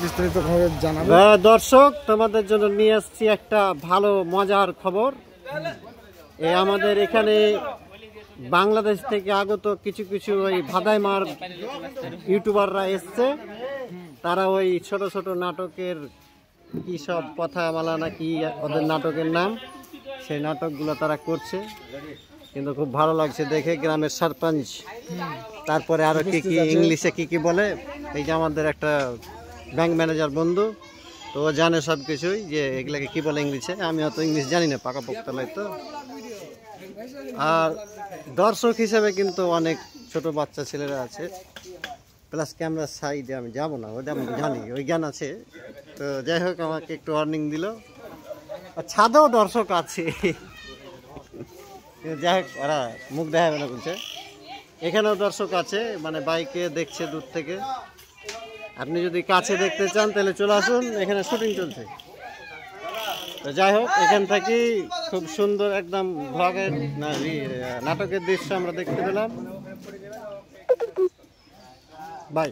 বিস্তারিতভাবে জানাবো। দর্শক, তোমাদের জন্য নিয়ে আসছি একটা ভালো মজার খবর। আমাদের এখানে বাংলাদেশ থেকে আগত কিছু কিছু ওই ভাদাইমার ইউটিউবাররা এসছে। তারা ওই ছোট ছোট নাটকের কি সব কথা মালা নাকি ওদের নাটকের নাম, সেই নাটকগুলো তারা করছে, কিন্তু খুব ভালো লাগছে দেখে। গ্রামের সরপঞ্চ, তারপরে আরো কি কি ইংলিশে কি কি বলে, এই যে আমাদের একটা ব্যাংক ম্যানেজার বন্ধু, তো ও জানে সব কিছুই যে এগুলাকে কি বলে ইংলিশে। আমি অত ইংলিশ জানি না, পাকা পোক্তা নয় তো। আর দর্শক হিসেবে কিন্তু অনেক ছোট বাচ্চা ছেলেরা আছে, প্লাস ক্যামেরার সাইডে আমি যাবো না, ওটা আমি জানি, ওই জ্ঞান আছে। তো যাই হোক, আমাকে একটু ওয়ার্নিং দিল। আর ছাদেও দর্শক আছে, যাই হোক ওরা মুখ দেখাবে না বলছে। এখানেও দর্শক আছে, মানে বাইকে দেখছে দূর থেকে। আপনি যদি কাছে দেখতে চান তাহলে চলে আসুন, এখানে শুটিং চলছে। তো যাই হোক, এখান থেকে খুব সুন্দর একদম ভ্লগের নাটকের দৃশ্য আমরা দেখতে পেলাম। বাই।